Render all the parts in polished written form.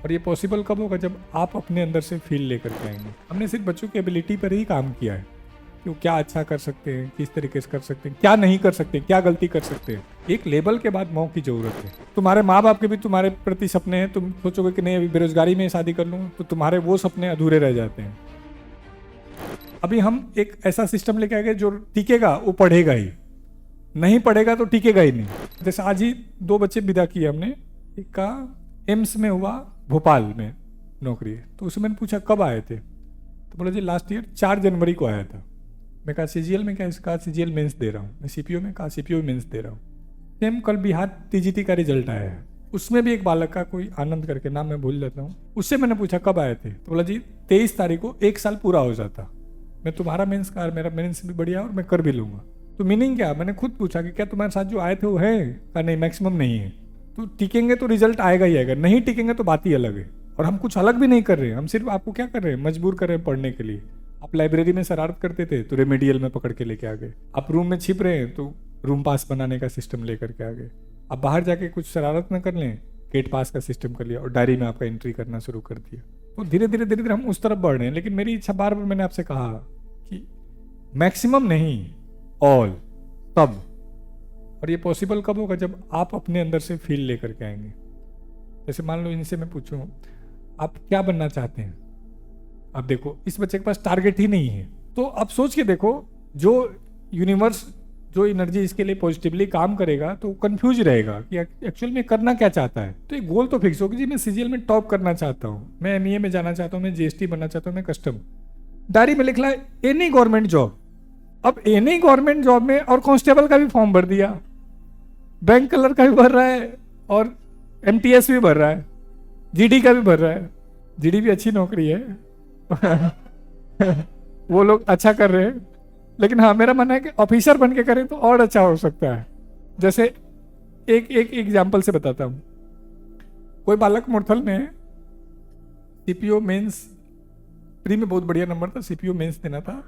और ये पॉसिबल कब होगा? जब आप अपने अंदर से फील लेकर के आएंगे। हमने सिर्फ बच्चों की एबिलिटी पर ही काम किया है कि वो क्या अच्छा कर सकते हैं, किस तरीके से कर सकते हैं, क्या नहीं कर सकते, क्या गलती कर सकते हैं। एक लेवल के बाद मौके की जरूरत है। तुम्हारे माँ बाप के भी तुम्हारे प्रति सपने हैं, तुम सोचोगे कि नहीं अभी बेरोजगारी में शादी कर लूँ, तो तुम्हारे वो सपने अधूरे रह जाते हैं। अभी हम एक ऐसा सिस्टम लेके आएंगे जो टिकेगा वो पढ़ेगा ही, नहीं पढ़ेगा तो टिकेगा ही नहीं। जैसे आज ही 2 बच्चे विदा किए हमने, एक का एम्स में हुआ, भोपाल में नौकरी है। तो उससे मैंने पूछा कब आए थे, तो बोला जी लास्ट ईयर 4 जनवरी को आया था। मैं कहा सीजीएल में क्या? कहा सीजीएल मेंस दे रहा हूँ। मैं सीपीओ में कहा सीपीओ मेंस दे रहा हूँ। सेम कल बिहार टीजीटी का रिजल्ट आया है, उसमें भी एक बालक का कोई आनंद करके नाम मैं भूल जाता हूँ, उससे मैंने पूछा कब आए थे, तो बोला जी 23 तारीख को 1 साल पूरा हो जाता। मैं तुम्हारा मेंस का, मेरा मेंस भी बढ़िया और मैं कर भी लूंगा। तो मीनिंग क्या? मैंने खुद पूछा कि क्या तुम्हारे साथ जो आए थे वो है? कहा नहीं, मैक्सिमम नहीं है। तो टिकेंगे तो रिजल्ट आएगा ही आएगा, नहीं टिकेंगे तो बात ही अलग है। और हम कुछ अलग भी नहीं कर रहे हैं, हम सिर्फ आपको क्या कर रहे हैं, मजबूर कर रहे हैं पढ़ने के लिए। आप लाइब्रेरी में शरारत करते थे तो रेमेडियल में पकड़ के लेके आ गए। आप रूम में छिप रहे हैं तो रूम पास बनाने का सिस्टम लेकर के आ गए। आप बाहर जाके कुछ शरारत न कर लें, गेट पास का सिस्टम कर लिया और डायरी में आपका एंट्री करना शुरू कर दिया। तो धीरे धीरे हम उस तरफ बढ़ रहे हैं। लेकिन मेरी इच्छा, बार बार मैंने आपसे कहा कि मैक्सिमम नहीं, ऑल, तब। और ये पॉसिबल कब होगा? जब आप अपने अंदर से फील लेकर के आएंगे। जैसे मान लो इनसे मैं पूछूं आप क्या बनना चाहते हैं, अब देखो इस बच्चे के पास टारगेट ही नहीं है। तो अब सोच के देखो, जो यूनिवर्स, जो एनर्जी इसके लिए पॉजिटिवली काम करेगा तो कंफ्यूज रहेगा कि एक्चुअल में करना क्या चाहता है। तो एक गोल तो फिक्स हो कि जी मैं सीजीएल में टॉप करना चाहता हूँ, मैं एमईए में जाना चाहता हूँ, मैं जीएसटी बनना चाहता हूँ, मैं कस्टम। डायरी में लिख ला एनी गवर्नमेंट जॉब। अब एनी गवर्नमेंट जॉब में और कांस्टेबल का भी फॉर्म भर दिया, बैंक कलर का भी भर रहा है और एमटीएस भी भर रहा है, जीडी का भी भर रहा है। जीडी भी अच्छी नौकरी है वो लोग अच्छा कर रहे हैं। लेकिन हाँ, मेरा मानना है कि ऑफिसर बन के करें तो और अच्छा हो सकता है। जैसे एक एग्जाम्पल से बताता हूँ। कोई बालक मुरथल में सीपीओ मेंस प्री में बहुत बढ़िया नंबर था, सीपीओ मेंस देना था,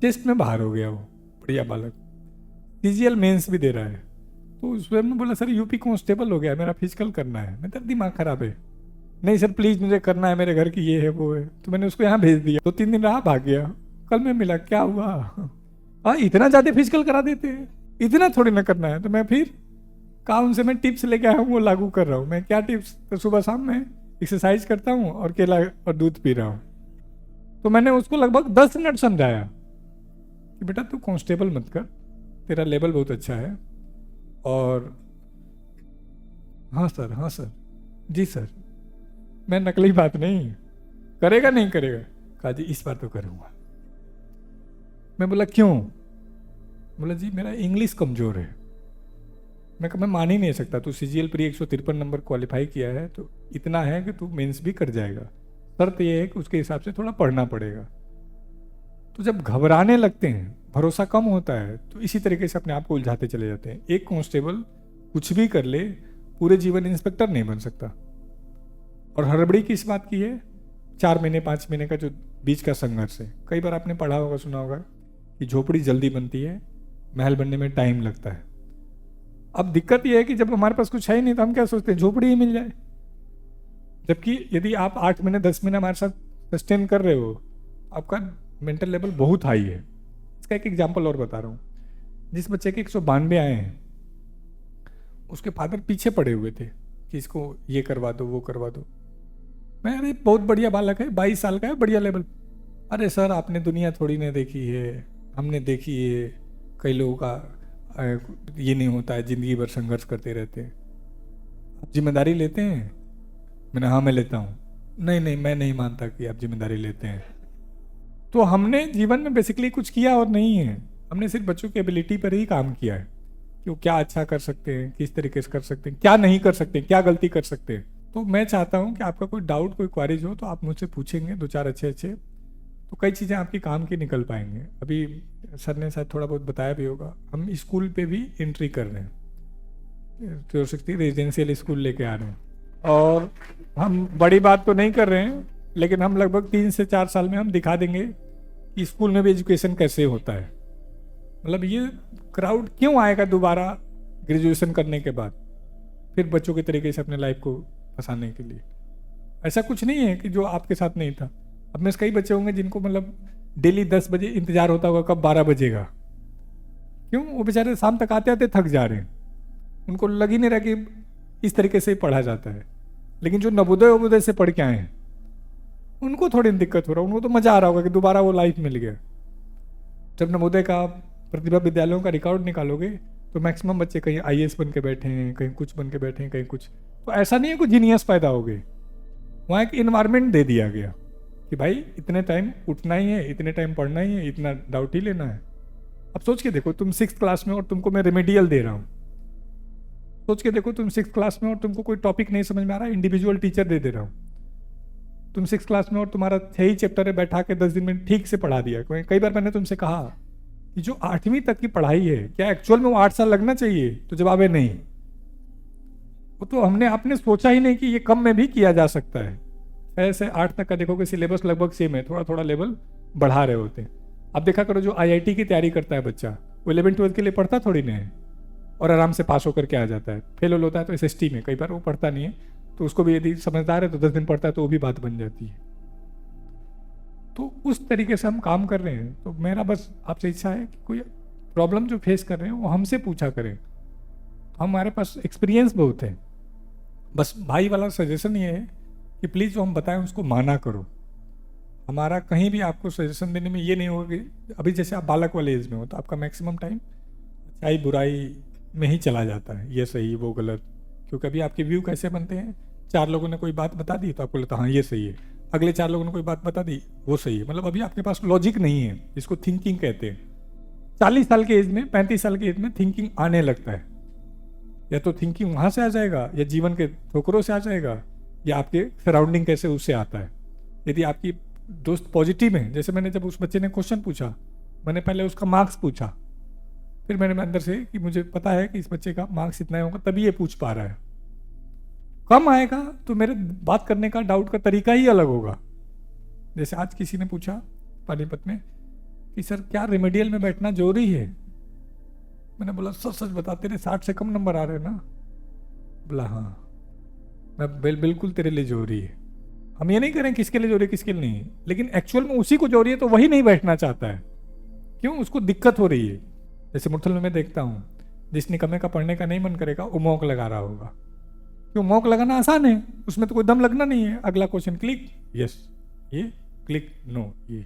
टेस्ट में बाहर हो गया वो बढ़िया बालक, सीजीएल मेंस भी दे रहा है। तो उसमें बोला सर यूपी कांस्टेबल हो गया, मेरा फिजिकल करना है। मैं तेरा दिमाग खराब है। नहीं सर प्लीज मुझे करना है, मेरे घर की ये है वो है। तो मैंने उसको यहाँ भेज दिया। 2-3 दिन रहा, भाग गया। कल मैं मिला, क्या हुआ? इतना ज्यादा फिजिकल करा देते हैं, इतना थोड़ी ना करना है। तो मैं फिर कहा उनसे, मैं टिप्स लेके आया हूँ वो लागू कर रहा हूँ। मैं क्या टिप्स? तो सुबह शाम में एक्सरसाइज करता हूँ और केला और दूध पी रहा हूँ। तो मैंने उसको लगभग 10 मिनट समझाया कि बेटा तू कांस्टेबल मत कर, तेरा लेवल बहुत अच्छा है। और हाँ सर, जी सर, मैं नकली बात नहीं, करेगा नहीं करेगा? कहा जी इस बार तो करूँगा। मैं बोला क्यों? बोला जी मेरा इंग्लिश कमज़ोर है। मैं कहा मैं मान ही नहीं सकता, तू सीजीएल प्री 153 नंबर क्वालिफाई किया है तो इतना है कि तू मेंस भी कर जाएगा। शर्त यह है कि उसके हिसाब से थोड़ा पढ़ना पड़ेगा। तो जब घबराने लगते हैं, भरोसा कम होता है, तो इसी तरीके से अपने आप को उलझाते चले जाते हैं। एक कांस्टेबल कुछ भी कर ले, पूरे जीवन इंस्पेक्टर नहीं बन सकता। और हड़बड़ी किस बात की है? 4 महीने 5 महीने का जो बीच का संघर्ष है। कई बार आपने पढ़ा होगा, सुना होगा कि झोपड़ी जल्दी बनती है, महल बनने में टाइम लगता है। अब दिक्कत यह है कि जब हमारे पास कुछ है ही नहीं तो हम क्या सोचते हैं, झोपड़ी ही मिल जाए। जबकि यदि आप 8 महीने 10 महीने हमारे साथ सस्टेन कर रहे हो, आपका मेंटल लेवल बहुत हाई है। इसका एक एग्जाम्पल और बता रहा हूँ। जिस बच्चे के 192 आए हैं, उसके फादर पीछे पड़े हुए थे कि इसको ये करवा दो, वो करवा दो। मैं, अरे बहुत बढ़िया बालक है, 22 साल का है, बढ़िया लेवल। अरे सर आपने दुनिया थोड़ी ना देखी है, हमने देखी है, कई लोगों का ये नहीं होता है, जिंदगी भर संघर्ष करते रहते हैं। आप जिम्मेदारी लेते हैं? मैंने हाँ मैं लेता हूँ। नहीं मैं नहीं मानता कि आप जिम्मेदारी लेते हैं। तो हमने जीवन में बेसिकली कुछ किया और नहीं है, हमने सिर्फ बच्चों की एबिलिटी पर ही काम किया है कि वो क्या अच्छा कर सकते हैं, किस तरीके से कर सकते हैं, क्या नहीं कर सकते, क्या गलती कर सकते हैं। तो मैं चाहता हूं कि आपका कोई डाउट, कोई क्वारीज हो तो आप मुझसे पूछेंगे 2-4 अच्छे, तो कई चीज़ें आपकी काम की निकल पाएंगे। अभी सर ने शायद थोड़ा बहुत बताया भी होगा, हम स्कूल पे भी एंट्री कर रहे हैं, 360 रेजिडेंशियल स्कूल लेके आ रहे हैं। और हम बड़ी बात तो नहीं कर रहे हैं, लेकिन हम लगभग 3 से 4 साल में हम दिखा देंगे कि स्कूल में भी एजुकेशन कैसे होता है। मतलब ये क्राउड क्यों आएगा दोबारा ग्रेजुएशन करने के बाद फिर बच्चों के तरीके से अपने लाइफ को फंसाने के लिए। ऐसा कुछ नहीं है कि जो आपके साथ नहीं था। अब में से कई बच्चे होंगे जिनको मतलब डेली 10 बजे इंतजार होता होगा कब 12 बजेगा। क्यों? वो बेचारे शाम तक आते आते थक जा रहे हैं, उनको लग ही नहीं रहा कि इस तरीके से ही पढ़ा जाता है। लेकिन जो नवोदय वोदय से पढ़ के आए हैं उनको थोड़ी दिक्कत हो रहा है, उनको तो मजा आ रहा होगा कि दोबारा वो लाइफ मिल गया। जब नवोदय का प्रतिभा विद्यालयों का रिकॉर्ड निकालोगे तो मैक्सिमम बच्चे कहीं आईएएस बन के बैठे हैं, कहीं कुछ बन के बैठे हैं, कहीं कुछ। तो ऐसा नहीं है कोई जीनियस पैदा हो गए, वहाँ एक इन्वायरमेंट दे दिया गया कि भाई इतने टाइम उठना ही है, इतने टाइम पढ़ना ही है, इतना डाउट ही लेना है। अब सोच के देखो, तुम 6th क्लास में और तुमको मैं रेमेडियल दे रहा हूँ। सोच के देखो, तुम 6th क्लास में और तुमको कोई टॉपिक नहीं समझ में आ रहा है, इंडिविजुअल टीचर दे रहा हूँ। तुम 6th क्लास में और तुम्हारा 6 ही चैप्टर है, बैठा के 10 दिन में ठीक से पढ़ा दिया। कई बार मैंने तुमसे कहा कि जो 8वीं तक की पढ़ाई है, क्या एक्चुअल में वो 8 साल लगना चाहिए? तो जवाब है नहीं। वो तो आपने सोचा ही नहीं कि ये कम में भी किया जा सकता है। ऐसे 8 तक का देखोगे सिलेबस लगभग सेम है, थोड़ा थोड़ा लेवल बढ़ा रहे होते हैं। अब देखा करो, जो आईआईटी की तैयारी करता है बच्चा, वो 11th-12th के लिए पढ़ता थोड़ी नहीं है और आराम से पास होकर के आ जाता है। फेल होता है तो एसएसटी में, कई बार वो पढ़ता नहीं है, तो उसको भी यदि समझदार है तो 10 दिन पढ़ता है तो वो भी बात बन जाती है। तो उस तरीके से हम काम कर रहे हैं। तो मेरा बस आपसे इच्छा है कि कोई प्रॉब्लम जो फेस कर रहे हैं वो हमसे पूछा करें, हमारे पास एक्सपीरियंस बहुत है। बस भाई वाला सजेशन ये है कि प्लीज़ जो हम बताएं उसको माना करो। हमारा कहीं भी आपको सजेशन देने में ये नहीं होगा कि अभी जैसे आप बालक वाले एज में हो तो आपका मैक्सिमम टाइम अच्छाई बुराई में ही चला जाता है, ये सही वो गलत। क्योंकि अभी आपके व्यू कैसे बनते हैं, 4 लोगों ने कोई बात बता दी तो आपको लगता है हाँ ये सही है, अगले 4 लोगों ने कोई बात बता दी वो सही है। मतलब अभी आपके पास लॉजिक नहीं है, जिसको थिंकिंग कहते हैं। 40 साल के एज में, 35 साल के एज में थिंकिंग आने लगता है। या तो थिंकिंग वहाँ से आ जाएगा, या जीवन के ठोकरों से आ जाएगा, या आपके सराउंडिंग कैसे उससे आता है। यदि आपकी दोस्त पॉजिटिव है, जैसे मैंने जब उस बच्चे ने क्वेश्चन पूछा, मैंने पहले उसका मार्क्स पूछा, फिर मैंने अंदर से कि मुझे पता है कि इस बच्चे का मार्क्स इतना ही होगा तभी ये पूछ पा रहा है। कम आएगा तो मेरे बात करने का, डाउट का तरीका ही अलग होगा। जैसे आज किसी ने पूछा पानीपत में कि सर क्या रेमेडियल में बैठना जरूरी है? मैंने बोला सच सच बता, तेरे 60 से कम नंबर आ रहे हैं ना? बोला हाँ। मैं बिल्कुल तेरे लिए जरूरी है। हम ये नहीं करें किसके लिए जरूरी किसके लिए नहीं, लेकिन एक्चुअल में उसी को जरूरी है तो वही नहीं बैठना चाहता है। क्यों? उसको दिक्कत हो रही है। जैसे मुरथल में मैं देखता हूँ, जिस निकम्मे का पढ़ने का नहीं मन करेगा वो मौक लगा रहा होगा। क्यों? मौक लगाना आसान है, उसमें तो कोई दम लगना नहीं है। अगला क्वेश्चन क्लिक, यस ये, क्लिक नो ये,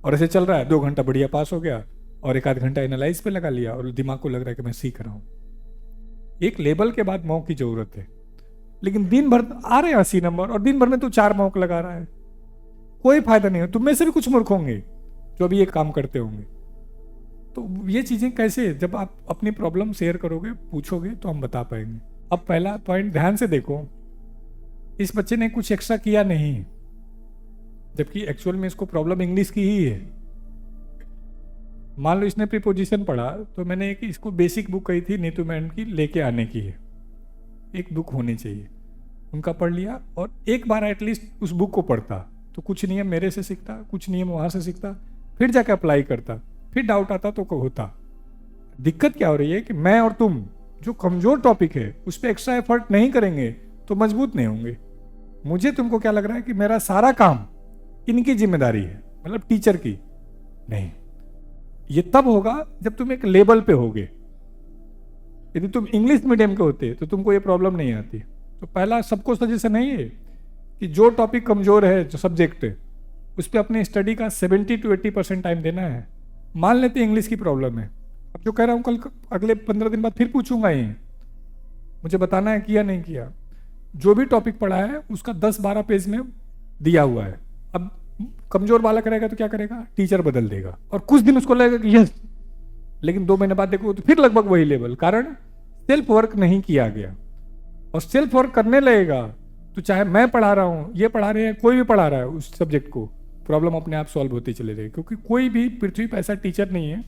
और ऐसे चल रहा है। 2 घंटा बढ़िया पास हो गया और 1 आध घंटा एनालाइज पे लगा लिया और दिमाग को लग रहा है कि मैं सीख रहा हूँ। एक लेवल के बाद मौक की जरूरत है। लेकिन दिन भर आ रहे हैं 80 नंबर और दिन भर में तू 4 मौक लगा रहा है, कोई फायदा नहीं है। तुम में से भी कुछ मूर्ख होंगे जो अभी ये काम करते होंगे। तो ये चीजें कैसे, जब आप अपनी प्रॉब्लम शेयर करोगे, पूछोगे तो हम बता पाएंगे। अब पहला पॉइंट ध्यान से देखो, इस बच्चे ने कुछ एक्स्ट्रा किया नहीं, जबकि एक्चुअल में इसको प्रॉब्लम इंग्लिश की ही है। मान लो इसने प्रीपोजिशन पढ़ा, तो मैंने एक इसको बेसिक बुक कही थी नीतू मैम की, लेके आने की है। एक बुक होनी चाहिए, उनका पढ़ लिया और एक बार एटलीस्ट उस बुक को पढ़ता तो कुछ नियम मेरे से सीखता, कुछ नियम वहाँ से सीखता, फिर जाके अप्लाई करता, फिर डाउट आता तो होता। दिक्कत क्या हो रही है कि मैं और तुम जो कमजोर टॉपिक है उस पर एक्स्ट्रा एफर्ट नहीं करेंगे तो मजबूत नहीं होंगे। मुझे तुमको क्या लग रहा है कि मेरा सारा काम इनकी जिम्मेदारी है, मतलब टीचर की नहीं। ये तब होगा जब तुम एक लेवल पे होगे। यदि तुम इंग्लिश मीडियम के होते तो तुमको ये प्रॉब्लम नहीं आती। तो पहला सबको सजेशन नहीं है कि जो टॉपिक कमजोर है, जो सब्जेक्ट है, उस पर अपनी स्टडी का 70 to 80% टाइम देना है। मान लेते इंग्लिश की प्रॉब्लम है, अब जो कह रहा हूँ कल अगले 15 दिन बाद फिर पूछूंगा ये, मुझे बताना है किया नहीं किया। जो भी टॉपिक पढ़ा है उसका 10-12 पेज में दिया हुआ है। अब कमजोर बालक रहेगा तो क्या करेगा, टीचर बदल देगा और कुछ दिन उसको लगेगा कि यस, लेकिन 2 महीने बाद देखो तो फिर लगभग वही लेवल। कारण सेल्फ वर्क नहीं किया गया। और सेल्फ वर्क करने लगेगा तो चाहे मैं पढ़ा रहा हूं, ये पढ़ा रहे हैं, कोई भी पढ़ा रहा है उस सब्जेक्ट को, प्रॉब्लम अपने आप सॉल्व होती चले जाएगी। क्योंकि कोई भी पृथ्वी पर ऐसा टीचर नहीं है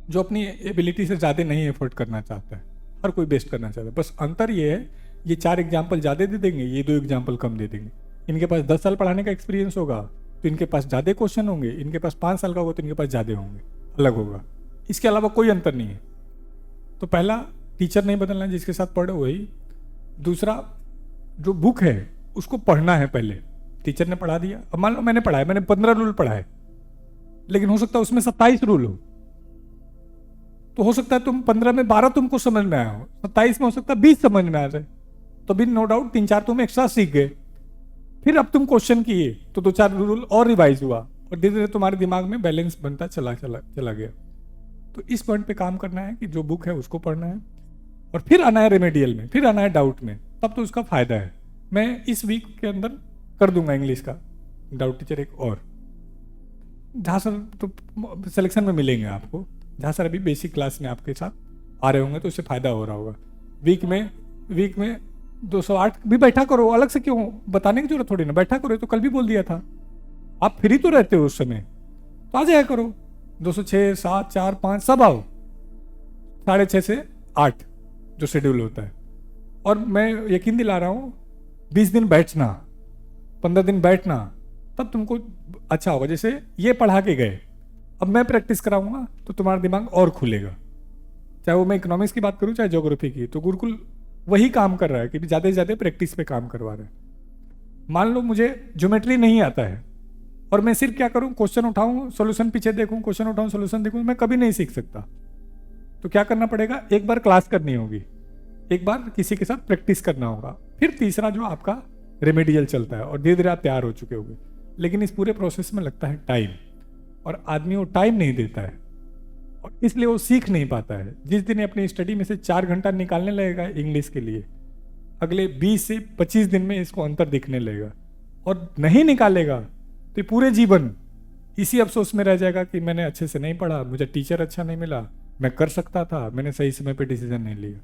जो अपनी एबिलिटी से ज़्यादा नहीं एफर्ट करना चाहता है। हर कोई बेस्ट करना चाहता है। बस अंतर ये है, ये 4 एग्जाम्पल ज़्यादा दे देंगे, ये 2 एग्जाम्पल कम दे देंगे। इनके पास 10 साल पढ़ाने का एक्सपीरियंस होगा तो इनके पास ज़्यादा क्वेश्चन होंगे, इनके पास 5 साल का होगा तो इनके पास ज़्यादा होंगे, अलग होगा। इसके अलावा कोई अंतर नहीं है। तो पहला, टीचर नहीं बदलना, जिसके साथ पढ़ो वही। दूसरा, जो बुक है उसको पढ़ना है पहले। टीचर ने पढ़ा दिया, अब मान लो मैंने पढ़ा है, मैंने 15 रूल पढ़ा है, लेकिन हो सकता है उसमें 27 रूल हो, तो हो सकता है तुम 15 में 12 तुमको समझ में आया हो, 27 में हो सकता है 20 समझ में आ जाए, तो भी नो डाउट 3-4 तुम एक्स्ट्रा सीख गए। फिर अब तुम क्वेश्चन किए तो 2-4 रूल और रिवाइज हुआ, और धीरे धीरे तुम्हारे दिमाग में बैलेंस बनता चला गया। तो इस पॉइंट पे काम करना है कि जो बुक है उसको पढ़ना है, और फिर आना है रेमेडियल में, फिर आना है डाउट में, तब तो उसका फायदा है। मैं इस वीक के अंदर कर दूंगा इंग्लिश का डाउट टीचर एक और। जहाँ सर तो सिलेक्शन में मिलेंगे आपको, जहाँ सर अभी बेसिक क्लास में आपके साथ आ रहे होंगे तो उससे फायदा हो रहा होगा। वीक में 208 भी बैठा करो, अलग से क्यों बताने की जरूरत थोड़ी ना, बैठा करो, तो कल भी बोल दिया था। आप फ्री तो रहते हो उस समय, तो आ जाया करो। 206, 7, 4, 5 सब आओ, 6:30 से 8 जो शेड्यूल होता है। और मैं यकीन दिला रहा हूँ 20 दिन बैठना, 15 दिन बैठना, तब तुमको अच्छा होगा। जैसे ये पढ़ा के गए, अब मैं प्रैक्टिस कराऊंगा तो तुम्हारा दिमाग और खुलेगा। चाहे वो मैं इकोनॉमिक्स की बात करूं चाहे ज्योग्राफी की, तो गुरुकुल वही काम कर रहा है कि ज़्यादा से ज़्यादा प्रैक्टिस पे काम करवा रहा है। मान लो मुझे ज्योमेट्री नहीं आता है और मैं सिर्फ क्या करूं, क्वेश्चन उठाऊं, सॉल्यूशन पीछे देखूं, क्वेश्चन उठाऊं, सॉल्यूशन देखूं, मैं कभी नहीं सीख सकता। तो क्या करना पड़ेगा, एक बार क्लास करनी होगी, एक बार किसी के साथ प्रैक्टिस करना होगा, फिर तीसरा जो आपका रेमेडियल चलता है, और धीरे धीरे आप तैयार हो चुके होंगे। लेकिन इस पूरे प्रोसेस में लगता है टाइम, और आदमी वो टाइम नहीं देता है, और इसलिए वो सीख नहीं पाता है। जिस दिन अपनी स्टडी में से 4 घंटा निकालने लगेगा इंग्लिश के लिए, अगले 20 से 25 दिन में इसको अंतर दिखने लगेगा। और नहीं निकालेगा तो पूरे जीवन इसी अफसोस में रह जाएगा कि मैंने अच्छे से नहीं पढ़ा, मुझे टीचर अच्छा नहीं मिला, मैं कर सकता था, मैंने सही समय पे डिसीजन नहीं लिया।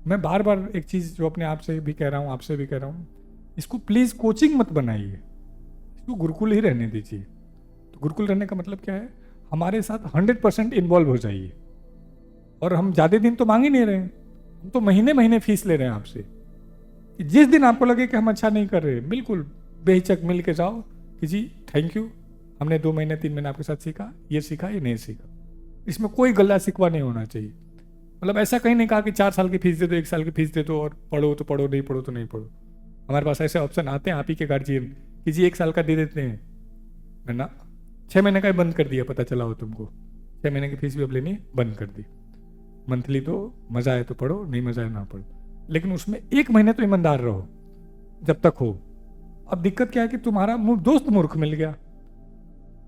मैं बार बार एक चीज़ जो अपने आप से भी कह रहा हूँ, आपसे भी कह रहा हूँ, इसको प्लीज़ कोचिंग मत बनाइए, इसको गुरुकुल ही रहने दीजिए। तो गुरुकुल रहने का मतलब क्या है, हमारे साथ 100% इन्वॉल्व हो जाइए। और हम ज़्यादा दिन तो मांग ही नहीं रहे हैं, हम तो महीने महीने फीस ले रहे हैं आपसे। जिस दिन आपको लगे कि हम अच्छा नहीं कर रहे, बिल्कुल बेहिचक मिल के जाओ कि जी थैंक यू, हमने 2 महीने 3 महीने आपके साथ सीखा, ये नहीं सीखा। इसमें कोई गला शिकवा नहीं होना चाहिए। मतलब ऐसा कहीं नहीं कहा कि 4 साल की फीस दे दो, 1 साल की फीस दे दो, और पढ़ो तो पढ़ो, नहीं पढ़ो तो नहीं पढ़ो। हमारे पास ऐसे ऑप्शन आते हैं, आप ही के गार्जियन कि जी 1 साल का दे देते हैं, है ना, 6 महीने का ही बंद कर दिया, पता चला हो तुमको, 6 महीने की फीस भी अब लेनी बंद कर दी। मंथली तो मजा आए तो पढ़ो, नहीं मजा आए ना पढ़ो, लेकिन उसमें 1 महीने तो ईमानदार रहो जब तक हो। अब दिक्कत क्या है कि तुम्हारा दोस्त मूर्ख मिल गया,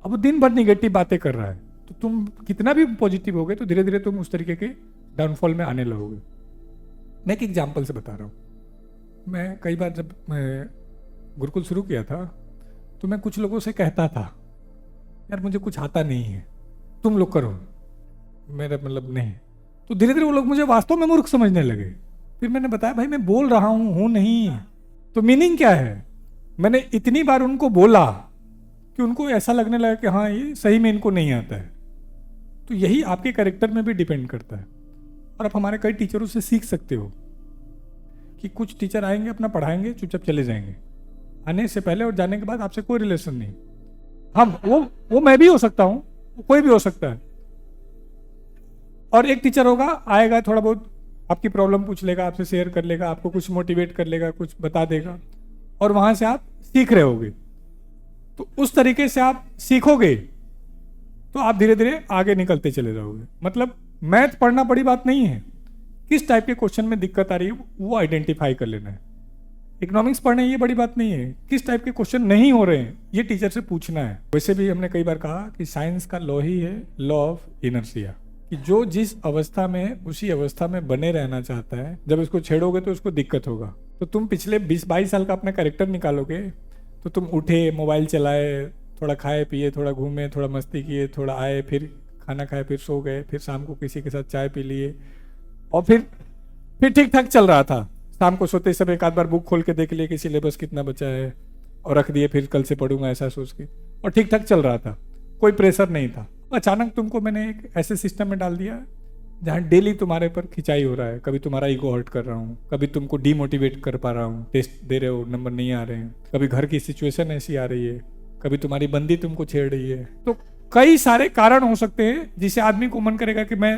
अब वो दिन भर निगेटिव बातें कर रहा है, तो तुम कितना भी पॉजिटिव होगे तो धीरे धीरे तुम उस तरीके के डाउनफॉल में आने लगोगे। मैं एक एग्जाम्पल से बता रहा हूँ। मैं कई बार जब मैं गुरुकुल शुरू किया था तो मैं कुछ लोगों से कहता था यार मुझे कुछ आता नहीं है, तुम लोग करो, मेरा मतलब नहीं। तो धीरे धीरे वो लोग मुझे वास्तव में मूर्ख समझने लगे। फिर मैंने बताया भाई मैं बोल रहा हूँ नहीं, तो मीनिंग क्या है। मैंने इतनी बार उनको बोला कि उनको ऐसा लगने लगा कि हाँ ये सही में इनको नहीं आता है। तो यही आपके कैरेक्टर में भी डिपेंड करता है। और आप हमारे कई टीचरों से सीख सकते हो कि कुछ टीचर आएंगे, अपना पढ़ाएंगे, चुपचाप चले जाएंगे, आने से पहले और जाने के बाद आपसे कोई रिलेशन नहीं। हम वो मैं भी हो सकता हूं, कोई भी हो सकता है। और एक टीचर होगा, आएगा, थोड़ा बहुत आपकी प्रॉब्लम पूछ लेगा, आपसे शेयर कर लेगा, आपको कुछ मोटिवेट कर लेगा, कुछ बता देगा, और वहां से आप सीख रहे होगे। तो उस तरीके से आप सीखोगे तो आप धीरे धीरे आगे निकलते चले जाओगे। मतलब मैथ पढ़ना बड़ी बात नहीं है, किस टाइप के क्वेश्चन में दिक्कत आ रही है वो आइडेंटिफाई कर लेना है। इकोनॉमिक्स पढ़ना ये बड़ी बात नहीं है, किस टाइप के क्वेश्चन नहीं हो रहे हैं ये टीचर से पूछना है। वैसे भी हमने कई बार कहा कि साइंस का लॉ ही है लॉ ऑफ इनर्शिया, कि जो जिस अवस्था में उसी अवस्था में बने रहना चाहता है, जब इसको छेड़ोगे तो उसको दिक्कत होगा। तो तुम पिछले 20-22 साल का अपना कैरेक्टर निकालोगे तो तुम उठे, मोबाइल चलाए, थोड़ा खाए पिए, थोड़ा घूमे, थोड़ा मस्ती किए, थोड़ा आए, फिर खाना खाए, फिर सो गए, फिर शाम को किसी के साथ चाय पी लिए, और फिर ठीक ठाक चल रहा था। शाम को सोते समय एक आध बार बुक खोल के देख लिए कि सिलेबस कितना बचा है और रख दिए, फिर कल से पढ़ूंगा ऐसा सोच के, और ठीक ठाक चल रहा था, कोई प्रेशर नहीं था। अचानक तुमको मैंने एक ऐसे सिस्टम में डाल दिया जहाँ डेली तुम्हारे पर खिंचाई हो रहा है, कभी तुम्हारा ईगो हर्ट कर रहा हूँ, कभी तुमको डीमोटिवेट कर पा रहा हूँ, टेस्ट दे रहे हो नंबर नहीं आ रहे हैं, कभी घर की सिचुएशन ऐसी आ रही है, कभी तुम्हारी बंदी तुमको छेड़ रही है। तो कई सारे कारण हो सकते हैं जिसे आदमी को मन करेगा कि मैं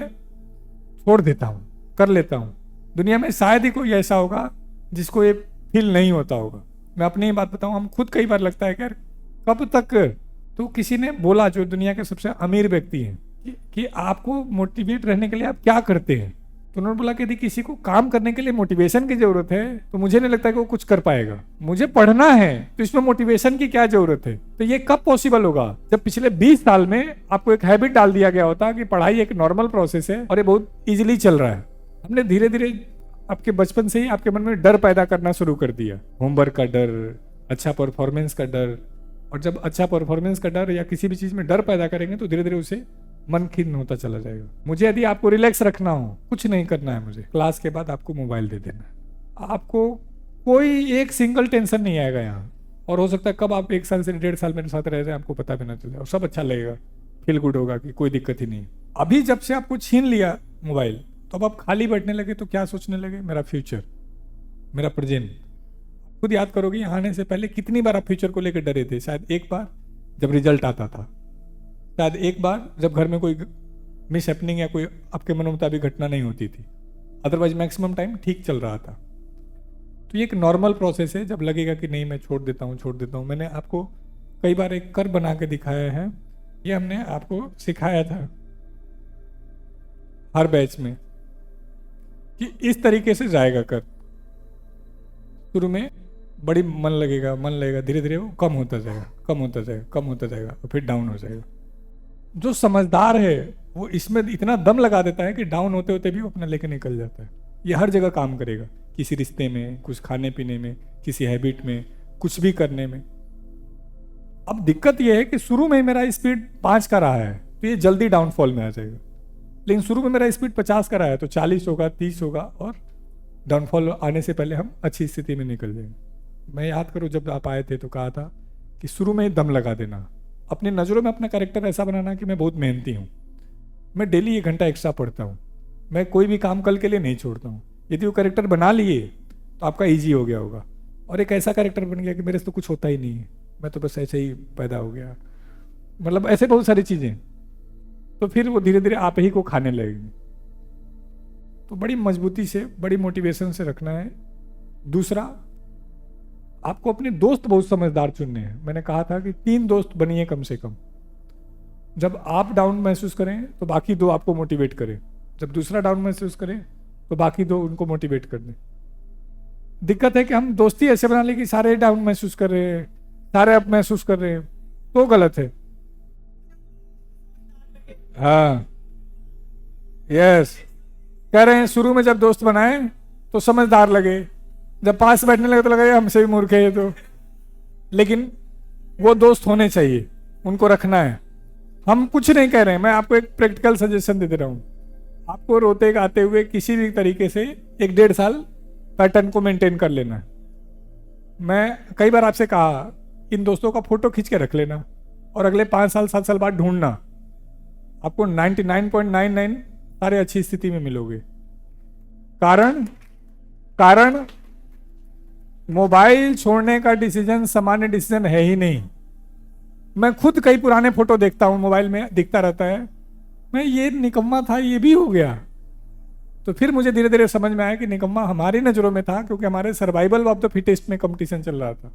छोड़ देता हूँ, कर लेता हूँ। दुनिया में शायद ही कोई ऐसा होगा जिसको ये फील नहीं होता होगा। मैं अपनी ही बात बताऊं, हम खुद कई बार लगता है कि यार कब तक। तो किसी ने बोला, जो दुनिया के सबसे अमीर व्यक्ति हैं, कि आपको मोटिवेट रहने के लिए आप क्या करते हैं। तो उन्होंने बोला कि यदि किसी को काम करने के लिए मोटिवेशन की जरूरत है तो मुझे नहीं लगता कि वो कुछ कर पाएगा। मुझे पढ़ना है तो इसमें मोटिवेशन की क्या जरूरत है। तो ये कब पॉसिबल होगा, जब पिछले 20 साल में आपको एक हैबिट डाल दिया गया होता कि पढ़ाई एक नॉर्मल प्रोसेस है और ये बहुत इजीली चल रहा है। हमने धीरे धीरे आपके बचपन से ही आपके मन में डर पैदा करना शुरू कर दिया, होमवर्क का डर, अच्छा परफॉर्मेंस का डर। और जब अच्छा परफॉर्मेंस का डर या किसी भी चीज में डर पैदा करेंगे तो धीरे धीरे उसे मन खिन्न होता चला जाएगा। मुझे यदि आपको रिलैक्स रखना हो, कुछ नहीं करना है, मुझे क्लास के बाद आपको मोबाइल दे देना है। आपको कोई एक सिंगल टेंशन नहीं आएगा यहाँ। और हो सकता है कब आप 1 साल से 1.5 साल मेरे साथ रह रहे हैं आपको पता भी ना चले, और सब अच्छा लगेगा, फील गुड होगा कि कोई दिक्कत ही नहीं। अभी जब से आपको छीन लिया मोबाइल, तो अब आप खाली बैठने लगे तो क्या सोचने लगे, मेरा फ्यूचर, मेरा प्रेजेंट। खुद याद करोगे यहाँ आने से पहले कितनी बार आप फ्यूचर को लेकर डरे थे। शायद एक बार जब रिजल्ट आता था, शायद एक बार जब घर में कोई मिस हैपनिंग या कोई आपके मनोमुताबिक घटना नहीं होती थी। अदरवाइज मैक्सिमम टाइम ठीक चल रहा था। तो ये एक नॉर्मल प्रोसेस है। जब लगेगा कि नहीं मैं छोड़ देता हूँ। मैंने आपको कई बार एक कर बना के दिखाया है, ये हमने आपको सिखाया था हर बैच में कि इस तरीके से जाएगा कर। शुरू में बड़ी मन लगेगा, धीरे धीरे वो कम होता जाएगा और फिर डाउन हो जाएगा। जो समझदार है वो इसमें इतना दम लगा देता है कि डाउन होते होते भी वो अपना लेके निकल जाता है। ये हर जगह काम करेगा, किसी रिश्ते में, कुछ खाने पीने में, किसी हैबिट में, कुछ भी करने में। अब दिक्कत ये है कि शुरू में मेरा स्पीड 5 का रहा है तो ये जल्दी डाउनफॉल में आ जाएगा। लेकिन शुरू में मेरा स्पीड 50 का रहा है तो 40 होगा, 30 होगा, और डाउनफॉल आने से पहले हम अच्छी स्थिति में निकल जाएंगे। मैं याद करूँ जब आप आए थे तो कहा था कि शुरू में ही दम लगा देना, अपनी नज़रों में अपना कैरेक्टर ऐसा बनाना कि मैं बहुत मेहनती हूँ, मैं डेली 1 घंटा एक्स्ट्रा पढ़ता हूँ, मैं कोई भी काम कल के लिए नहीं छोड़ता हूँ। यदि वो कैरेक्टर बना लिए तो आपका ईजी हो गया होगा। और एक ऐसा कैरेक्टर बन गया कि मेरे से तो कुछ होता ही नहीं है, मैं तो बस ऐसे ही पैदा हो गया, मतलब ऐसे बहुत सारी चीज़ें। तो फिर वो धीरे धीरे आप ही को खाने लगेंगे। तो बड़ी मजबूती से, बड़ी मोटिवेशन से रखना है। दूसरा, आपको अपने दोस्त बहुत समझदार चुनने हैं। मैंने कहा था कि 3 दोस्त बनिए कम से कम। जब आप डाउन महसूस करें तो बाकी 2 आपको मोटिवेट करें, जब दूसरा डाउन महसूस करे तो बाकी 2 उनको मोटिवेट कर दें। दिक्कत है कि हम दोस्ती ऐसे बना ले कि सारे डाउन महसूस कर रहे हैं, सारे अप महसूस कर रहे हैं, तो गलत है। हाँ, यस, कह रहे हैं शुरू में जब दोस्त बनाए तो समझदार लगे, जब पास बैठने लगे तो लगा ये हमसे भी मूर्ख है ये तो। लेकिन वो दोस्त होने चाहिए, उनको रखना है। हम कुछ नहीं कह रहे हैं, मैं आपको एक प्रैक्टिकल सजेशन दे रहा हूँ। आपको रोते गाते हुए किसी भी तरीके से 1-1.5 साल पैटर्न को मेंटेन कर लेना है। मैं कई बार आपसे कहा इन दोस्तों का फोटो खींच के रख लेना और अगले 5 साल 7 साल बाद ढूंढना, आपको 99.99 सारे अच्छी स्थिति में मिलोगे। कारण मोबाइल छोड़ने का डिसीजन सामान्य डिसीजन है ही नहीं। मैं खुद कई पुराने फोटो देखता हूं, मोबाइल में दिखता रहता है, मैं ये निकम्मा था, ये भी हो गया। तो फिर मुझे धीरे धीरे समझ में आया कि निकम्मा हमारी नजरों में था क्योंकि हमारे सर्वाइवल ऑफ द फिटेस्ट में कंपटीशन चल रहा था।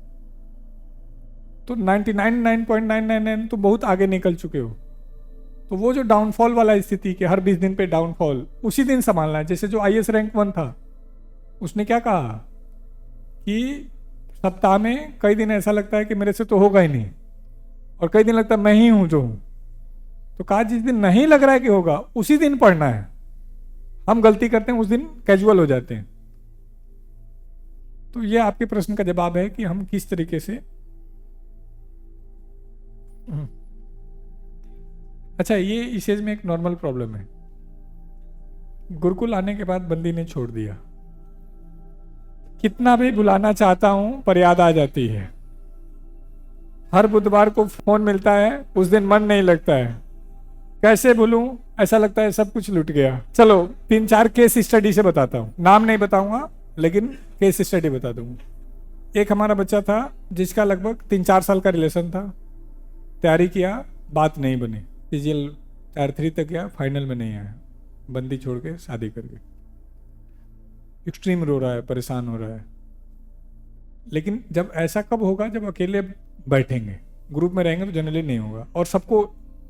तो 99.999 तो बहुत आगे निकल चुके हो। तो वो जो डाउनफॉल वाला स्थिति कि हर 20 दिन पे डाउनफॉल, उसी दिन संभालना है। जैसे जो IAS रैंक 1 था, उसने क्या कहा कि सप्ताह में कई दिन ऐसा लगता है कि मेरे से तो होगा ही नहीं, और कई दिन लगता है मैं ही हूं जो हूं। तो कहा जिस दिन नहीं लग रहा है कि होगा उसी दिन पढ़ना है। हम गलती करते हैं, उस दिन कैजुअल हो जाते हैं। तो ये आपके प्रश्न का जवाब है कि हम किस तरीके से। अच्छा, ये इस एज में एक नॉर्मल प्रॉब्लम है। गुरुकुल आने के बाद बंदी ने छोड़ दिया, कितना भी बुलाना चाहता हूं पर याद आ जाती है। हर बुधवार को फोन मिलता है, उस दिन मन नहीं लगता है, कैसे भूलूं, ऐसा लगता है सब कुछ लुट गया। चलो 3-4 केस स्टडी से बताता हूं, नाम नहीं बताऊंगा लेकिन केस स्टडी बता दूंगा। एक हमारा बच्चा था जिसका लगभग 3-4 साल का रिलेशन था, तैयारी किया, बात नहीं बनी, CGL Tier 3 तक गया, फाइनल में नहीं आया, बंदी छोड़ के शादी कर गई। एक्सट्रीम रो रहा है, परेशान हो रहा है। लेकिन जब ऐसा कब होगा, जब अकेले बैठेंगे, ग्रुप में रहेंगे तो जनरली नहीं होगा, और सबको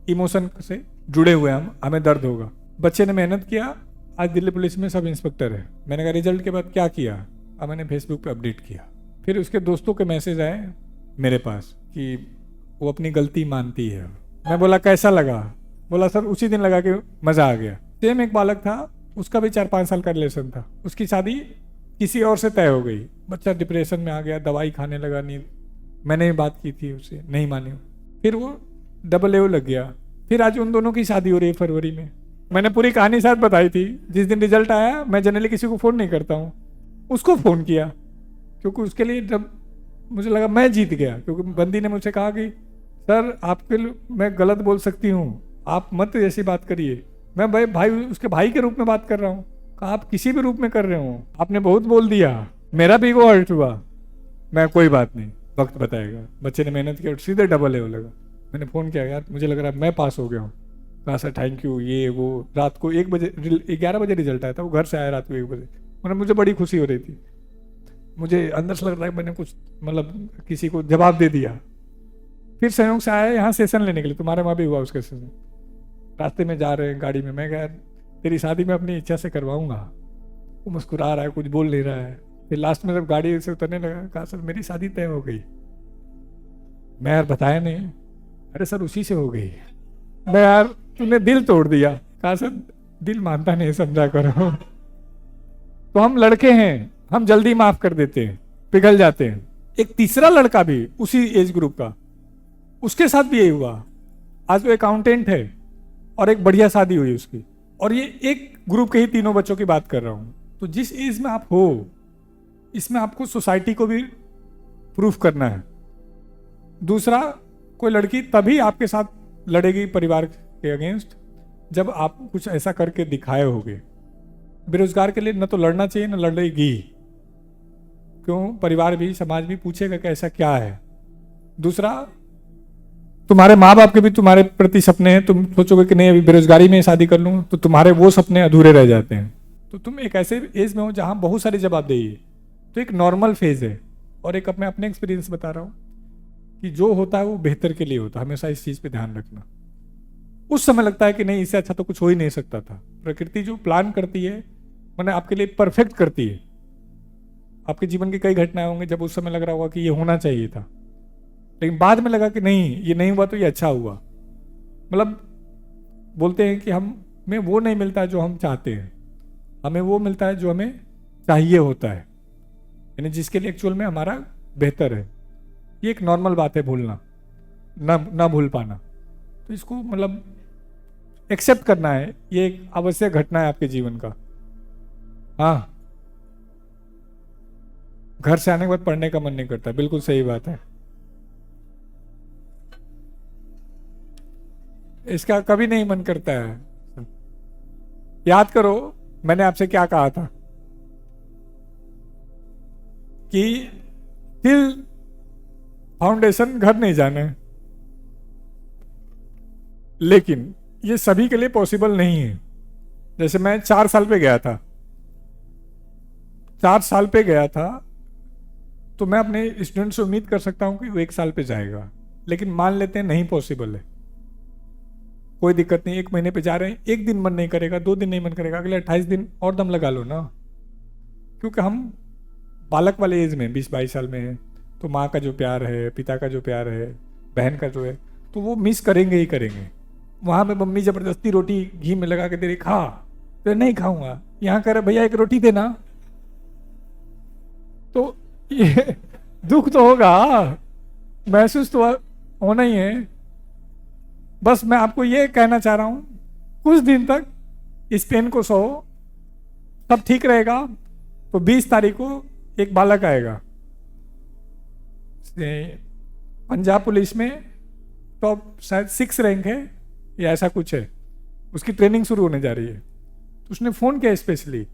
इमोशन से जुड़े हुए हम, हमें दर्द होगा। बच्चे ने मेहनत किया, आज दिल्ली पुलिस में सब इंस्पेक्टर है। मैंने कहा रिजल्ट के बाद क्या किया? अब मैंने फेसबुक पे अपडेट किया। फिर उसके दोस्तों के मैसेज आए मेरे पास कि वो अपनी गलती मानती है। मैं बोला कैसा लगा? बोला सर उसी दिन लगा कि मज़ा आ गया। सेम एक बालक था, उसका भी 4-5 साल का रिलेशन था, उसकी शादी किसी और से तय हो गई, बच्चा डिप्रेशन में आ गया, दवाई खाने लगा, नींद, मैंने भी बात की थी उससे, नहीं मानी, फिर वो डबल एओ लग गया। फिर आज उन दोनों की शादी हो रही है फरवरी में। मैंने पूरी कहानी साथ बताई थी। जिस दिन रिजल्ट आया, मैं जनरली किसी को फ़ोन नहीं करता हूँ, उसको फ़ोन किया, क्योंकि उसके लिए जब मुझे लगा मैं जीत गया, क्योंकि बंदी ने मुझसे कहा कि सर आपके लिए मैं गलत बोल सकती हूँ, आप मत ऐसी बात करिए। मैं भाई उसके भाई के रूप में बात कर रहा हूँ। कहा आप किसी भी रूप में कर रहे हो, आपने बहुत बोल दिया, मेरा भी ईगो हर्ट हुआ। मैं कोई बात नहीं, वक्त बताएगा। बच्चे ने मेहनत की और सीधे डबल एओ लगा। मैंने फ़ोन किया, यार मुझे लग रहा है मैं पास हो गया हूँ। कहा सर थैंक यू, ये वो। रात को 1 बजे 11 बजे रिजल्ट आया था, वो घर से आया रात को 1 बजे। मतलब मुझे बड़ी खुशी हो रही थी, मुझे अंदर से लग रहा है मैंने कुछ मतलब किसी को जवाब दे दिया। फिर संयोग से आया यहाँ सेशन लेने के लिए, तुम्हारे वहाँ भी हुआ उसका सेशन। रास्ते में जा रहे हैं गाड़ी में, मैं कहा तेरी शादी में अपनी इच्छा से करवाऊंगा। वो मुस्कुरा रहा है, कुछ बोल नहीं रहा है। फिर लास्ट में जब गाड़ी से उतरने लगा, कहा सर मेरी शादी तय हो गई। मैं यार बताया नहीं। अरे सर उसी से हो गई। मैं यार तूने दिल तोड़ दिया। कहा सर दिल मानता नहीं, समझा करो। तो हम लड़के हैं, हम जल्दी माफ कर देते हैं, पिघल जाते हैं। एक तीसरा लड़का भी उसी एज ग्रुप का, उसके साथ भी यही हुआ। आज वो अकाउंटेंट है और एक बढ़िया शादी हुई उसकी। और ये एक ग्रुप के ही 3 बच्चों की बात कर रहा हूं। तो जिस एज में आप हो, इसमें आपको सोसाइटी को भी प्रूफ करना है। दूसरा, कोई लड़की तभी आपके साथ लड़ेगी परिवार के अगेंस्ट जब आप कुछ ऐसा करके दिखाए होगे। बेरोजगार के लिए न तो लड़ना चाहिए, न लड़ेगी। क्यों? परिवार भी, समाज भी पूछेगा कि ऐसा क्या है। दूसरा, तुम्हारे माँ बाप के भी तुम्हारे प्रति सपने हैं। तुम सोचोगे कि नहीं अभी बेरोजगारी में शादी कर लूँ, तो तुम्हारे वो सपने अधूरे रह जाते हैं। तो तुम एक ऐसे एज में हो जहाँ बहुत सारी जवाबदेही है। तो एक नॉर्मल फेज है। और एक मैं अपने एक्सपीरियंस बता रहा हूँ कि जो होता है वो बेहतर के लिए होता है। हमेशा इस चीज़ पे ध्यान रखना। उस समय लगता है कि नहीं, इससे अच्छा तो कुछ हो ही नहीं सकता था। प्रकृति जो प्लान करती है, मैंने आपके लिए परफेक्ट करती है। आपके जीवन की कई घटनाएं होंगी जब उस समय लग रहा होगा कि ये होना चाहिए था, लेकिन बाद में लगा कि नहीं, ये नहीं हुआ तो ये अच्छा हुआ। मतलब बोलते हैं कि हमें वो नहीं मिलता जो हम चाहते हैं, हमें वो मिलता है जो हमें चाहिए होता है, यानी जिसके लिए एक्चुअल में हमारा बेहतर है। ये एक नॉर्मल बात है, भूलना ना भूल पाना। तो इसको मतलब एक्सेप्ट करना है, ये एक आवश्यक घटना है आपके जीवन का। हाँ, घर से आने के बाद पढ़ने का मन नहीं करता, बिल्कुल सही बात है। इसका कभी नहीं मन करता है। याद करो मैंने आपसे क्या कहा था कि टिल फाउंडेशन घर नहीं जाना है। लेकिन ये सभी के लिए पॉसिबल नहीं है। जैसे मैं 4 साल पे गया था, 4 साल पे गया था, तो मैं अपने स्टूडेंट से उम्मीद कर सकता हूं कि वो 1 साल पे जाएगा। लेकिन मान लेते हैं नहीं पॉसिबल है, कोई दिक्कत नहीं, 1 महीने पे जा रहे हैं, 1 दिन मन नहीं करेगा, 2 दिन नहीं मन करेगा, अगले 28 दिन और दम लगा लो ना। क्योंकि हम बालक वाले एज में 20-22 साल में है, तो माँ का जो प्यार है, पिता का जो प्यार है, बहन का जो है, तो वो मिस करेंगे ही करेंगे। वहाँ में मम्मी जबरदस्ती रोटी घी में लगा के दे रही, खा, तो नहीं खाऊंगा। यहाँ कह रहे भैया 1 रोटी देना, तो ये दुख तो होगा, महसूस तो होना ही है। बस मैं आपको ये कहना चाह रहा हूं, कुछ दिन तक इस पेन को सहो, सब ठीक रहेगा। तो 20 तारीख को एक बालक आएगा, पंजाब पुलिस में टॉप शायद 6 रैंक है या ऐसा कुछ है, उसकी ट्रेनिंग शुरू होने जा रही है। तो उसने फ़ोन किया स्पेशली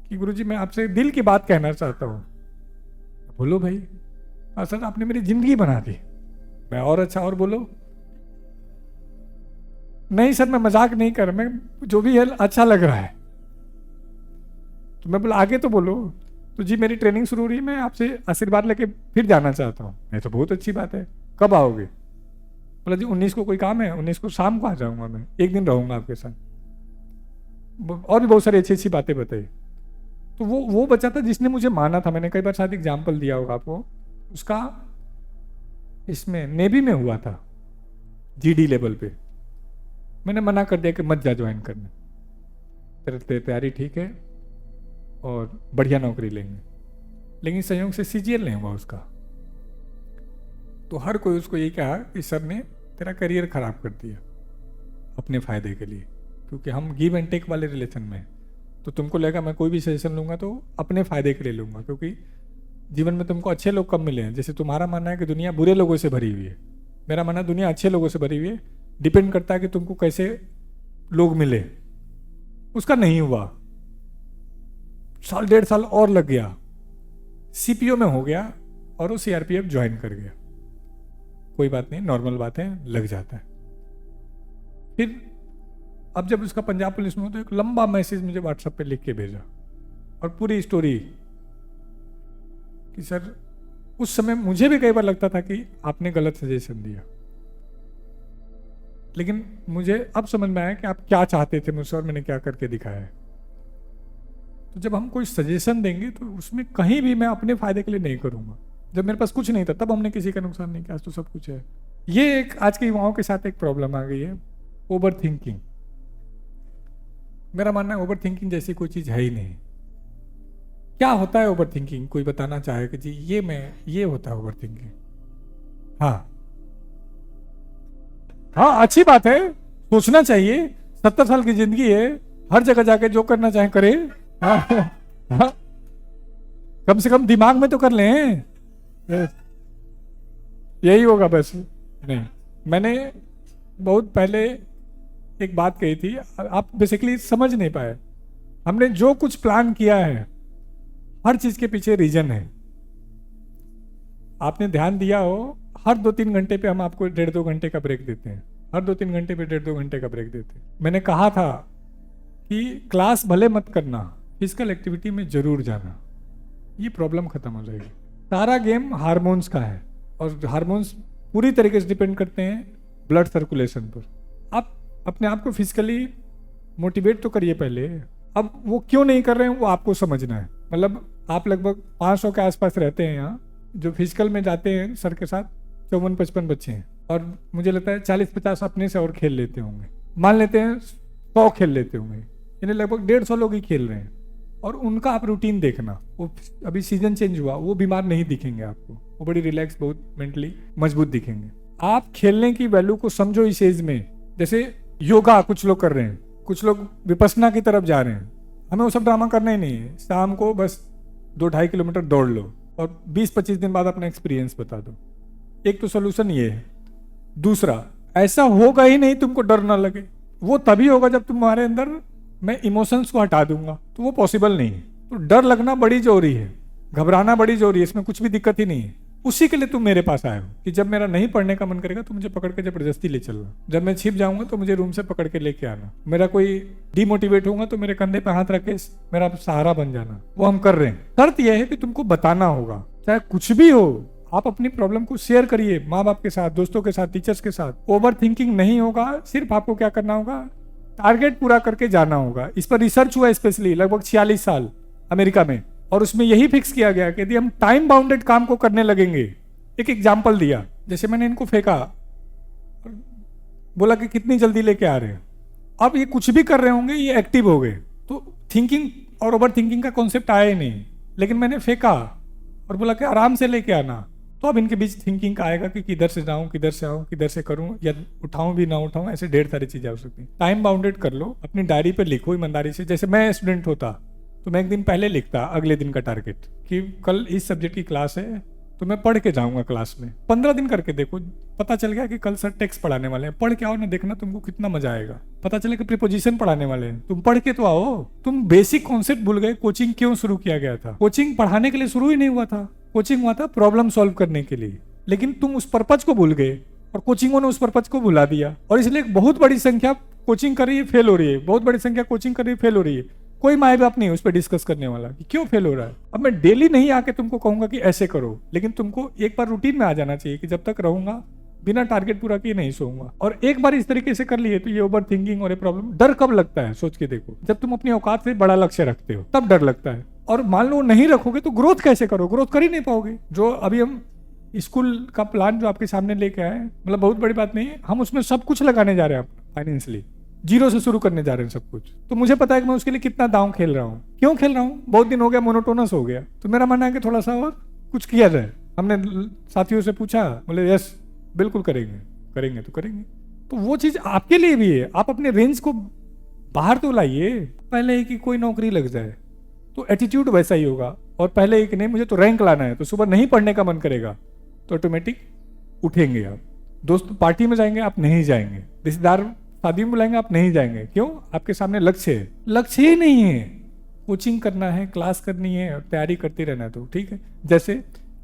कि गुरुजी मैं आपसे दिल की बात कहना चाहता हूँ। बोलो भाई। सर आपने मेरी जिंदगी बना दी। मैं और अच्छा, और बोलो। नहीं सर मैं मजाक नहीं कर रहा, मैं जो भी है अच्छा लग रहा है। तो मैं बोला आगे तो बोलो। तो तो जी मेरी ट्रेनिंग शुरू हो रही है, मैं आपसे आशीर्वाद लेके फिर जाना चाहता हूँ। मैं तो बहुत अच्छी बात है, कब आओगे? बोला जी 19 को कोई काम है, 19 को शाम को आ जाऊंगा, मैं एक दिन रहूंगा आपके साथ। और भी बहुत सारी अच्छी अच्छी बातें बताई। तो वो बच्चा था जिसने मुझे माना था। मैंने कई बार शायद एग्जाम्पल दिया होगा आपको, उसका इसमें नेवी में हुआ था, जीडी लेवल पे। मैंने मना कर दिया कि मत जा ज्वाइन करने, तेरी तैयारी ठीक है और बढ़िया नौकरी लेंगे, लेकिन संयोग से सीजीएल नहीं हुआ उसका। तो हर कोई उसको यही कहा कि सर ने तेरा करियर खराब कर दिया अपने फायदे के लिए, क्योंकि हम गिव एंड टेक वाले रिलेशन में हैं। तो तुमको लगेगा मैं कोई भी सजेशन लूंगा तो अपने फायदे के लिए लूंगा, क्योंकि जीवन में तुमको अच्छे लोग कब मिले हैं। जैसे तुम्हारा मानना है कि दुनिया बुरे लोगों से भरी हुई है, मेरा मानना दुनिया अच्छे लोगों से भरी हुई है। डिपेंड करता है कि तुमको कैसे लोग मिले। उसका नहीं हुआ, साल 1.5 साल और लग गया, सीपीओ में हो गया और वो सीआरपीएफ ज्वाइन कर गया। कोई बात नहीं, नॉर्मल बात है, लग जाता है। फिर अब जब उसका पंजाब पुलिस में हो तो एक लंबा मैसेज मुझे व्हाट्सएप पे लिख के भेजा और पूरी स्टोरी कि सर उस समय मुझे भी कई बार लगता था कि आपने गलत सजेशन दिया, लेकिन मुझे अब समझ में आया कि आप क्या चाहते थे मुझसे और मैंने क्या करके दिखाया है। तो जब हम कोई सजेशन देंगे तो उसमें कहीं भी मैं अपने फायदे के लिए नहीं करूंगा। जब मेरे पास कुछ नहीं था तब हमने किसी का नुकसान नहीं किया, आज तो सब कुछ है। ये एक आज के युवाओं के साथ एक प्रॉब्लम आ गई है, ओवर थिंकिंग। मेरा मानना है ओवर थिंकिंग जैसी कोई चीज है ही नहीं। क्या होता है ओवर थिंकिंग? कोई बताना चाहे कि जी ये होता है ओवर थिंकिंग? हाँ अच्छी बात है, सोचना चाहिए। 70 साल की जिंदगी है, हर जगह जाके जो करना चाहे करे। हाँ, कम से कम दिमाग में तो कर लें, यही होगा बस। नहीं, मैंने बहुत पहले एक बात कही थी, आप बेसिकली समझ नहीं पाए। हमने जो कुछ प्लान किया है हर चीज के पीछे रीजन है। आपने ध्यान दिया हो, हर 2-3 घंटे पे हम आपको 1.5-2 घंटे का ब्रेक देते हैं। हर 2-3 घंटे पे 1.5-2 घंटे का ब्रेक देते हैं। मैंने कहा था कि क्लास भले मत करना, फिजिकल एक्टिविटी में जरूर जाना, ये प्रॉब्लम खत्म हो जाएगी। सारा गेम हार्मोन्स का है और हार्मोन्स पूरी तरीके से डिपेंड करते हैं ब्लड सर्कुलेशन पर। आप अपने आप को फिजिकली मोटिवेट तो करिए पहले। अब वो क्यों नहीं कर रहे हैं वो आपको समझना है। मतलब आप लगभग 500 के आसपास रहते हैं यहाँ, जो फिजिकल में जाते हैं सर के साथ 54-55 बच्चे हैं, और मुझे लगता है 40-50 अपने से और खेल लेते होंगे। मान लेते हैं 100 खेल लेते होंगे, यानी लगभग 150 लोग ही खेल रहे हैं। और उनका आप रूटीन देखना, वो अभी सीजन चेंज हुआ, वो बीमार नहीं दिखेंगे आपको, वो बड़ी रिलैक्स, बहुत मेंटली मजबूत दिखेंगे। आप खेलने की वैल्यू को समझो इस एज में। जैसे योगा कुछ लोग कर रहे हैं, कुछ लोग विपश्यना की तरफ जा रहे हैं। हमें वो सब ड्रामा करना ही नहीं है। शाम को बस 2-2.5 किलोमीटर दौड़ लो और 20-25 दिन बाद अपना एक्सपीरियंस बता दो। एक तो सोल्यूशन ये है। दूसरा, ऐसा होगा ही नहीं तुमको डर ना लगे, वो तभी होगा जब तुम्हारे अंदर मैं इमोशंस को हटा दूंगा, तो वो पॉसिबल नहीं है। तो डर लगना बड़ी जरूरी है, घबराना बड़ी जरूरी है, इसमें कुछ भी दिक्कत ही नहीं है। उसी के लिए तुम मेरे पास आए हो कि जब मेरा नहीं पढ़ने का मन करेगा तो मुझे पकड़ के जबरदस्ती ले चलना। जब मैं छिप जाऊंगा तो मुझे रूम से पकड़ के लेके आना। मेरा कोई डिमोटिवेट होगा तो मेरे कंधे पे हाथ रख के मेरा सहारा बन जाना। वो हम कर रहे हैं। शर्त यह है कि तुमको बताना होगा, चाहे कुछ भी हो। आप अपनी प्रॉब्लम को शेयर करिए माँ बाप के साथ, दोस्तों के साथ, टीचर्स के साथ। ओवर थिंकिंग नहीं होगा। सिर्फ आपको क्या करना होगा, टारगेट पूरा करके जाना होगा। इस पर रिसर्च हुआ स्पेशली लगभग 46 साल अमेरिका में, और उसमें यही फिक्स किया गया कि यदि हम टाइम बाउंडेड काम को करने लगेंगे। एक एग्जाम्पल दिया, जैसे मैंने इनको फेंका, बोला कि कितनी जल्दी लेके आ रहे हैं। अब ये कुछ भी कर रहे होंगे, ये एक्टिव हो गए, तो थिंकिंग और ओवर थिंकिंग का कॉन्सेप्ट आया ही नहीं। लेकिन मैंने फेंका और बोला कि आराम से लेके आना, तो अब इनके बीच थिंकिंग का आएगा कि किधर से जाऊं, किधर से आऊं, किधर से करूं, या उठाऊं भी ना उठाऊं। ऐसे ढेर सारी चीजें हो सकती हैं। टाइम बाउंडेड कर लो, अपनी डायरी पे लिखो ईमानदारी से। जैसे मैं स्टूडेंट होता तो मैं एक दिन पहले लिखता अगले दिन का टारगेट कि कल इस सब्जेक्ट की क्लास है तो मैं पढ़ के जाऊंगा क्लास में। 15 दिन करके देखो, पता चल गया कि कल सर टेक्स्ट पढ़ाने वाले हैं, पढ़ के आओ ना, देखना तुमको कितना मजा आएगा। पता चले कि प्रीपोजिशन पढ़ाने वाले हैं, तुम पढ़ के तो आओ। तुम बेसिक कॉन्सेप्ट भूल गए। कोचिंग क्यों शुरू किया गया था? कोचिंग पढ़ाने के लिए शुरू ही नहीं हुआ था, कोचिंग हुआ था प्रॉब्लम सॉल्व करने के लिए। लेकिन तुम उस पर्पज को भूल गए और कोचिंगों ने उस पर्पज को भुला दिया, और इसलिए एक बहुत बड़ी संख्या कोचिंग कर रही है, फेल हो रही है। बहुत बड़ी संख्या कोचिंग कर रही है, फेल हो रही है। कोई माँ बाप नहीं उस पर डिस्कस करने वाला कि क्यों फेल हो रहा है। अब मैं डेली नहीं आके तुमको कहूंगा कि ऐसे करो, लेकिन तुमको एक बार रूटीन में आ जाना चाहिए कि जब तक रहूंगा बिना टारगेट पूरा किए नहीं सोऊंगा। और एक बार इस तरीके से कर लिए तो ये ओवर थिंकिंग और ये प्रॉब्लम, डर कब लगता है सोच के देखो, जब तुम अपनी औकात से बड़ा लक्ष्य रखते हो तब डर लगता है। और मान लो नहीं रखोगे तो ग्रोथ कैसे करो, ग्रोथ कर ही नहीं पाओगे। जो अभी हम स्कूल का प्लान जो आपके सामने लेके आए, मतलब बहुत बड़ी बात नहीं है, हम उसमें सब कुछ लगाने जा रहे हैं फाइनेंशियली, जीरो से शुरू करने जा रहे हैं सब कुछ। तो मुझे पता है कि मैं उसके लिए कितना दांव खेल रहा हूँ, क्यों खेल रहा हूँ, बहुत दिन हो गया, मोनोटोनस हो गया। तो मेरा मानना है कि थोड़ा सा और कुछ किया जाए। हमने साथियों से पूछा, बोले यस बिल्कुल करेंगे, करेंगे तो करेंगे। तो वो चीज आपके लिए भी है, आप अपने रेंज को बाहर तो लाइए। पहले ही कि कोई नौकरी लग जाए तो एटीट्यूड वैसा ही होगा, और पहले ही कि नहीं मुझे तो रैंक लाना है, तो सुबह नहीं पढ़ने का मन करेगा तो ऑटोमेटिक उठेंगे आप। दोस्त पार्टी में जाएंगे आप नहीं जाएंगे, रिश्तेदार शादी में बुलाएंगे आप नहीं जाएंगे। क्यों? आपके सामने लक्ष्य है, लक्ष्य ही नहीं है। कोचिंग करना है, क्लास करनी है और तैयारी करते रहना, तो ठीक है। जैसे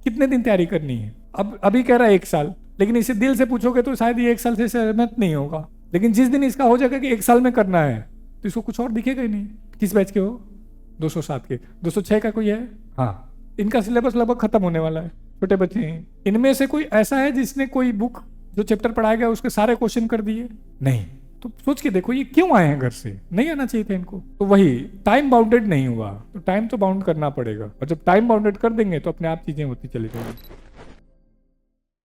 कितने दिन तैयारी करनी है, अब अभी कह रहा है 1 साल, लेकिन इसे दिल से पूछोगे तो शायद ये 1 साल से सहमत नहीं होगा। लेकिन जिस दिन इसका हो जाएगा कि 1 साल में करना है तो इसको कुछ और दिखेगा ही नहीं। किस बैच के हो? 207 के, 206 का कोई है? हाँ, इनका सिलेबस लगभग खत्म होने वाला है, छोटे बच्चे हैं। इनमें से कोई ऐसा है जिसने कोई बुक जो चैप्टर पढ़ाया गया उसके सारे क्वेश्चन कर दिए? नहीं। तो सोच के देखो ये क्यों आए हैं घर से, नहीं आना चाहिए था इनको। तो वही टाइम बाउंडेड नहीं हुआ, तो टाइम तो बाउंड करना पड़ेगा, और जब टाइम बाउंडेड कर देंगे तो अपने आप चीजें होती चली जाएंगी।